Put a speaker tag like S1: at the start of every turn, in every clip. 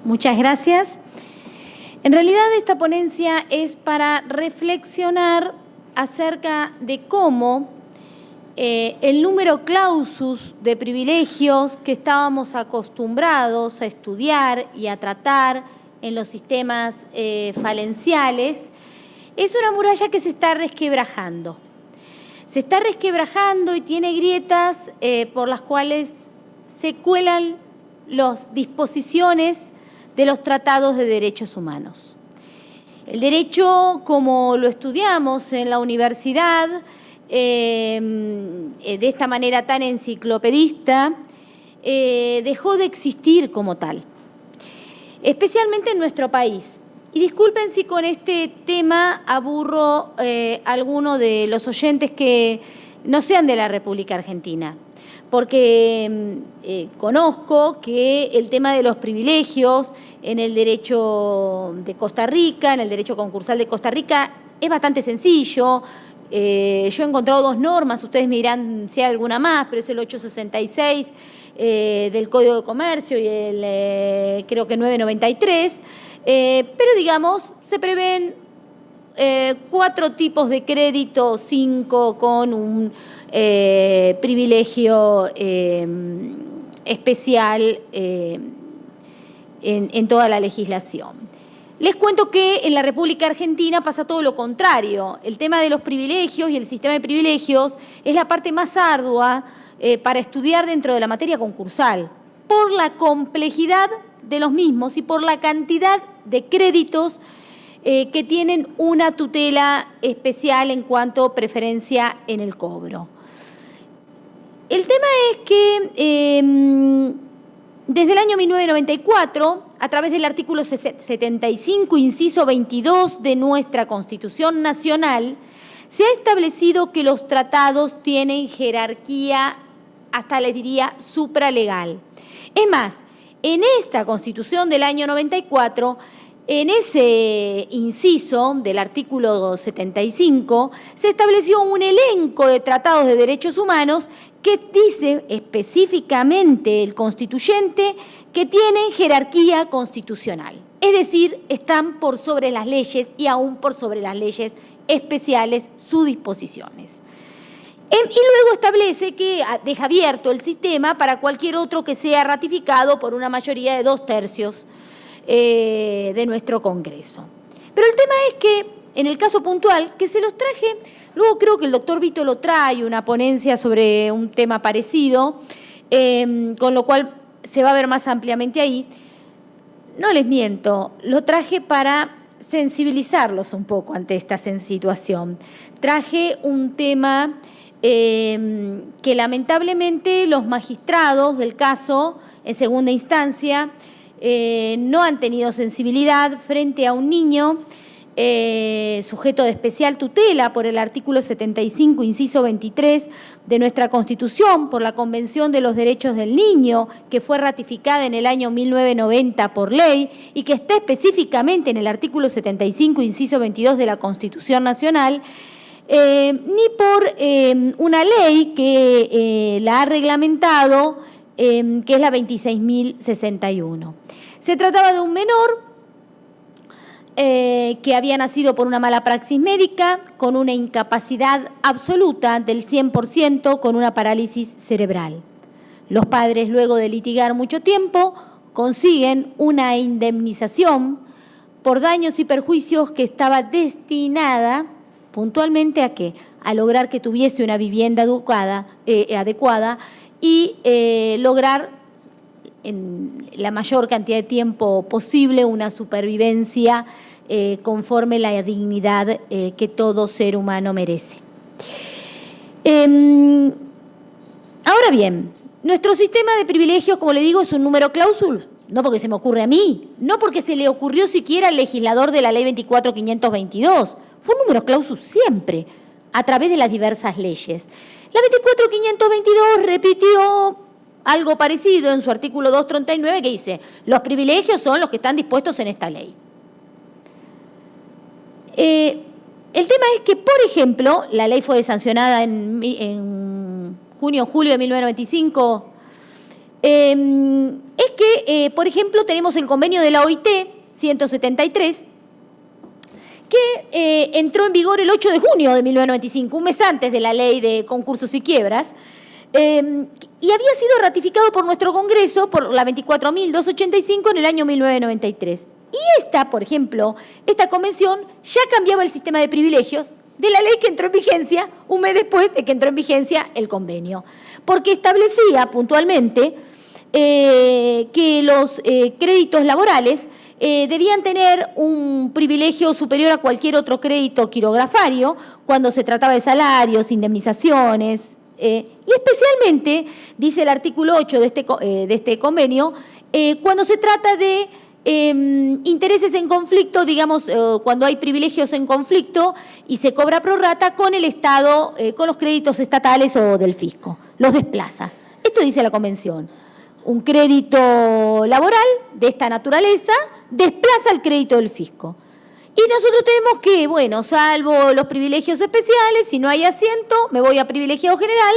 S1: Muchas gracias. En realidad esta ponencia es para reflexionar acerca de cómo el número clausus de privilegios que estábamos acostumbrados a estudiar y a tratar en los sistemas falenciales es una muralla que se está resquebrajando. Se está resquebrajando y tiene grietas por las cuales se cuelan las disposiciones de los tratados de derechos humanos. El derecho, como lo estudiamos en la universidad, de esta manera tan enciclopedista, dejó de existir como tal, especialmente en nuestro país. Y disculpen si con este tema aburro a alguno de los oyentes que no sean de la República Argentina, porque conozco que el tema de los privilegios en el derecho de Costa Rica, en el derecho concursal de Costa Rica, es bastante sencillo. Yo he encontrado dos normas, ustedes me dirán si hay alguna más, pero es el 866 del Código de Comercio y el creo que 993, pero digamos, se prevén 4 tipos de crédito, 5 con un privilegio especial en toda la legislación. Les cuento que en la República Argentina pasa todo lo contrario. El tema de los privilegios y el sistema de privilegios es la parte más ardua para estudiar dentro de la materia concursal, por la complejidad de los mismos y por la cantidad de créditos que tienen una tutela especial en cuanto a preferencia en el cobro. El tema es que desde el año 1994, a través del artículo 75, inciso 22 de nuestra Constitución Nacional, se ha establecido que los tratados tienen jerarquía, hasta les diría, supralegal. Es más, en esta Constitución del año 94, en ese inciso del artículo 75, se estableció un elenco de tratados de derechos humanos que dice específicamente el constituyente que tienen jerarquía constitucional. Es decir, están por sobre las leyes y aún por sobre las leyes especiales sus disposiciones. Y luego establece que deja abierto el sistema para cualquier otro que sea ratificado por una mayoría de 2/3 de nuestro Congreso. Pero el tema es que, en el caso puntual, que se los traje, luego creo que el doctor Vito lo trae una ponencia sobre un tema parecido, con lo cual se va a ver más ampliamente ahí. No les miento, lo traje para sensibilizarlos un poco ante esta situación. Traje un tema que lamentablemente los magistrados del caso, en segunda instancia, no han tenido sensibilidad frente a un niño sujeto de especial tutela por el artículo 75, inciso 23 de nuestra Constitución, por la Convención de los Derechos del Niño, que fue ratificada en el año 1990 por ley y que está específicamente en el artículo 75, inciso 22 de la Constitución Nacional, ni por una ley que la ha reglamentado, que es la 26.061. Se trataba de un menor que había nacido por una mala praxis médica, con una incapacidad absoluta del 100%, con una parálisis cerebral. Los padres, luego de litigar mucho tiempo, consiguen una indemnización por daños y perjuicios que estaba destinada puntualmente ¿a qué? A lograr que tuviese una vivienda adecuada y lograr en la mayor cantidad de tiempo posible una supervivencia conforme la dignidad que todo ser humano merece. Ahora bien, nuestro sistema de privilegios, como le digo, es un número clausus, no porque se me ocurre a mí, no porque se le ocurrió siquiera al legislador de la ley 24.522, fue un número clausus siempre, a través de las diversas leyes. La 24.522 repitió algo parecido en su artículo 239 que dice: los privilegios son los que están dispuestos en esta ley. El tema es que, por ejemplo, la ley fue sancionada en junio o julio de 1995 es que, por ejemplo, tenemos el convenio de la OIT 173, que entró en vigor el 8 de junio de 1995, un mes antes de la ley de concursos y quiebras, y había sido ratificado por nuestro Congreso, por la 24.285 en el año 1993. Y esta, por ejemplo, esta convención ya cambiaba el sistema de privilegios de la ley que entró en vigencia un mes después de que entró en vigencia el convenio, porque establecía puntualmente que los créditos laborales debían tener un privilegio superior a cualquier otro crédito quirografario cuando se trataba de salarios, indemnizaciones, y especialmente, dice el artículo 8 de este convenio, cuando se trata de intereses en conflicto, digamos, cuando hay privilegios en conflicto y se cobra prorrata con el Estado, con los créditos estatales o del fisco, los desplaza. Esto dice la Convención. Un crédito laboral de esta naturaleza desplaza el crédito del fisco. Y nosotros tenemos que, bueno, salvo los privilegios especiales, si no hay asiento, me voy a privilegiado general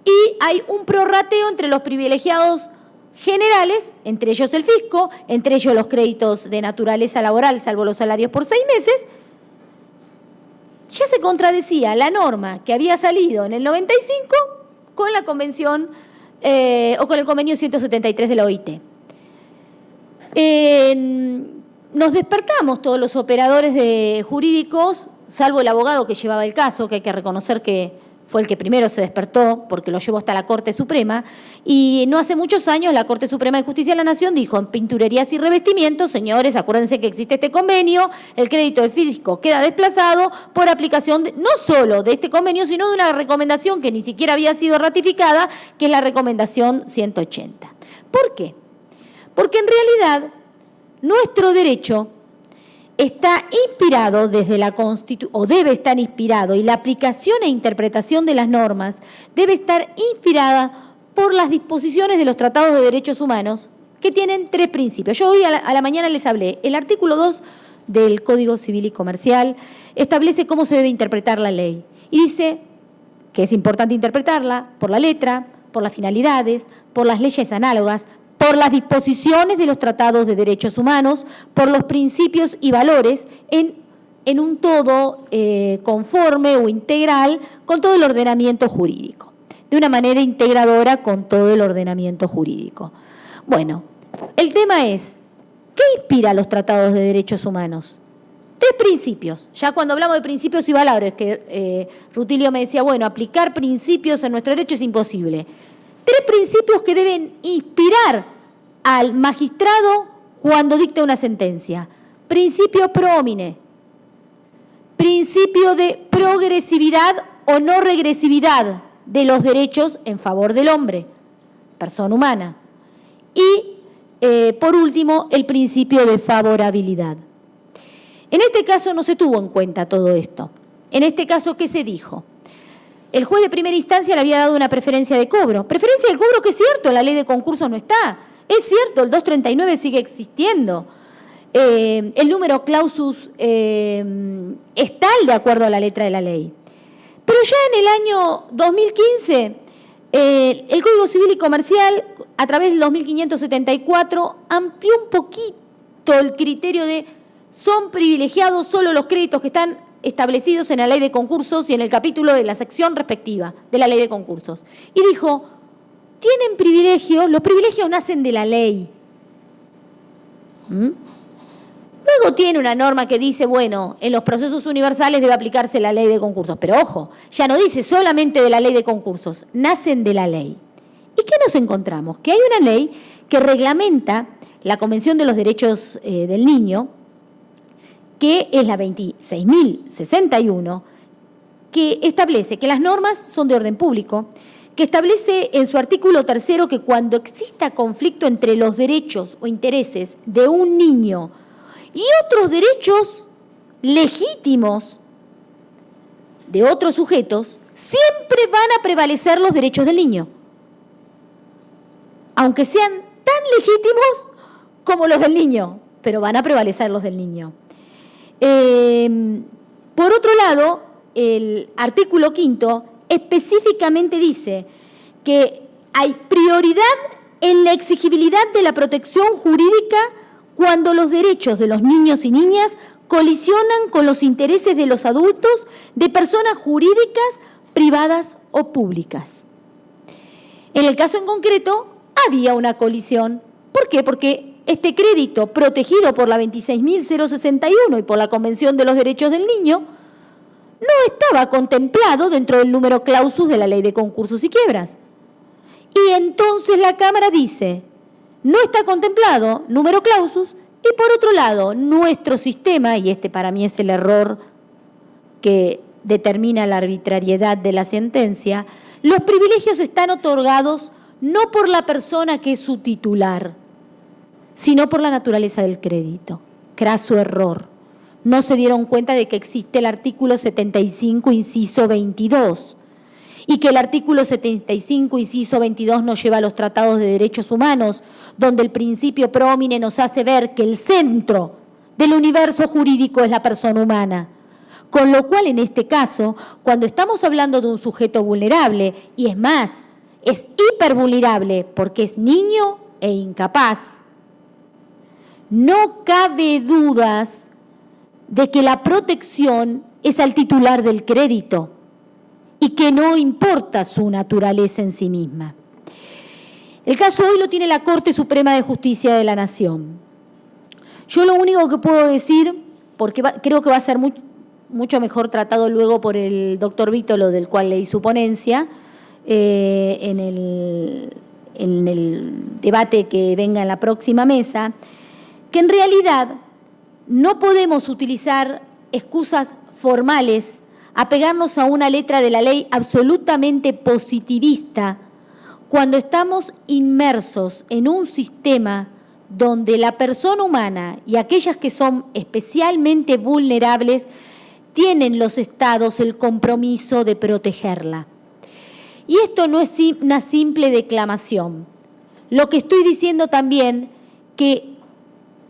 S1: y hay un prorrateo entre los privilegiados generales, entre ellos el fisco, entre ellos los créditos de naturaleza laboral, salvo los salarios por 6 meses. Ya se contradecía la norma que había salido en el 95 con la convención o con el convenio 173 de la OIT. Nos despertamos todos los operadores jurídicos, salvo el abogado que llevaba el caso, que hay que reconocer que fue el que primero se despertó, porque lo llevó hasta la Corte Suprema, y no hace muchos años la Corte Suprema de Justicia de la Nación dijo, en pinturerías y revestimientos, señores, acuérdense que existe este convenio, el crédito de fisco queda desplazado por aplicación no solo de este convenio, sino de una recomendación que ni siquiera había sido ratificada, que es la recomendación 180. ¿Por qué? Porque en realidad nuestro derecho está inspirado desde la Constitución, o debe estar inspirado, y la aplicación e interpretación de las normas debe estar inspirada por las disposiciones de los tratados de derechos humanos, que tienen 3 principios. Yo hoy a la mañana les hablé. El artículo 2 del Código Civil y Comercial establece cómo se debe interpretar la ley. Y dice que es importante interpretarla por la letra, por las finalidades, por las leyes análogas, por las disposiciones de los tratados de derechos humanos, por los principios y valores en un todo conforme o integral con todo el ordenamiento jurídico, de una manera integradora con todo el ordenamiento jurídico. Bueno, el tema es, ¿qué inspira los tratados de derechos humanos? 3 principios. Ya cuando hablamos de principios y valores, que Rutilio me decía, bueno, aplicar principios en nuestro derecho es imposible. 3 principios que deben inspirar al magistrado cuando dicta una sentencia. Principio pro homine, principio de progresividad o no regresividad de los derechos en favor del hombre, persona humana. Y, por último, el principio de favorabilidad. En este caso no se tuvo en cuenta todo esto. En este caso, ¿qué se dijo? El juez de primera instancia le había dado una preferencia de cobro. Preferencia de cobro que es cierto, la ley de concursos no está. Es cierto, el 239 sigue existiendo. El número clausus es tal de acuerdo a la letra de la ley. Pero ya en el año 2015, el Código Civil y Comercial, a través del 2574, amplió un poquito el criterio de son privilegiados solo los créditos que están establecidos en la ley de concursos y en el capítulo de la sección respectiva de la ley de concursos. Y dijo, tienen privilegios, los privilegios nacen de la ley. Luego tiene una norma que dice, bueno, en los procesos universales debe aplicarse la ley de concursos. Pero ojo, ya no dice solamente de la ley de concursos, nacen de la ley. ¿Y qué nos encontramos? Que hay una ley que reglamenta la Convención de los Derechos del Niño, que es la 26.061, que establece que las normas son de orden público, que establece en su artículo 3 que cuando exista conflicto entre los derechos o intereses de un niño y otros derechos legítimos de otros sujetos, siempre van a prevalecer los derechos del niño, aunque sean tan legítimos como los del niño, pero van a prevalecer los del niño. Por otro lado, el artículo 5 específicamente dice que hay prioridad en la exigibilidad de la protección jurídica cuando los derechos de los niños y niñas colisionan con los intereses de los adultos de personas jurídicas, privadas o públicas. En el caso en concreto, había una colisión. ¿Por qué? Porque este crédito, protegido por la 26.061 y por la Convención de los Derechos del Niño, no estaba contemplado dentro del número clausus de la Ley de Concursos y Quiebras. Y entonces la Cámara dice, no está contemplado número clausus, y por otro lado, nuestro sistema, y este para mí es el error que determina la arbitrariedad de la sentencia, los privilegios están otorgados no por la persona que es su titular, sino por la naturaleza del crédito. Craso error. No se dieron cuenta de que existe el artículo 75, inciso 22, y que el artículo 75, inciso 22 nos lleva a los tratados de derechos humanos, donde el principio pro homine nos hace ver que el centro del universo jurídico es la persona humana. Con lo cual, en este caso, cuando estamos hablando de un sujeto vulnerable, y es más, es hipervulnerable porque es niño e incapaz, no cabe dudas de que la protección es al titular del crédito y que no importa su naturaleza en sí misma. El caso hoy lo tiene la Corte Suprema de Justicia de la Nación. Yo lo único que puedo decir, porque creo que va a ser mucho mejor tratado luego por el doctor Vítolo, del cual leí su ponencia, en el debate que venga en la próxima mesa, que en realidad no podemos utilizar excusas formales, apegarnos a una letra de la ley absolutamente positivista, cuando estamos inmersos en un sistema donde la persona humana y aquellas que son especialmente vulnerables tienen los estados el compromiso de protegerla. Y esto no es una simple declamación. Lo que estoy diciendo también que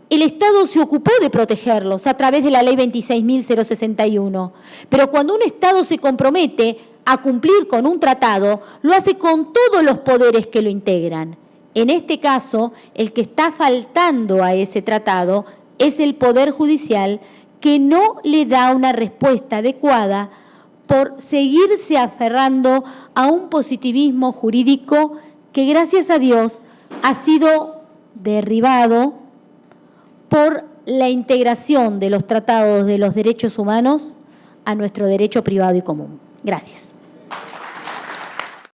S1: el Estado se ocupó de protegerlos a través de la Ley 26.061, pero cuando un Estado se compromete a cumplir con un tratado, lo hace con todos los poderes que lo integran. En este caso, el que está faltando a ese tratado es el Poder Judicial, que no le da una respuesta adecuada por seguirse aferrando a un positivismo jurídico que, gracias a Dios, ha sido derribado por la integración de los tratados de los derechos humanos a nuestro derecho privado y común. Gracias.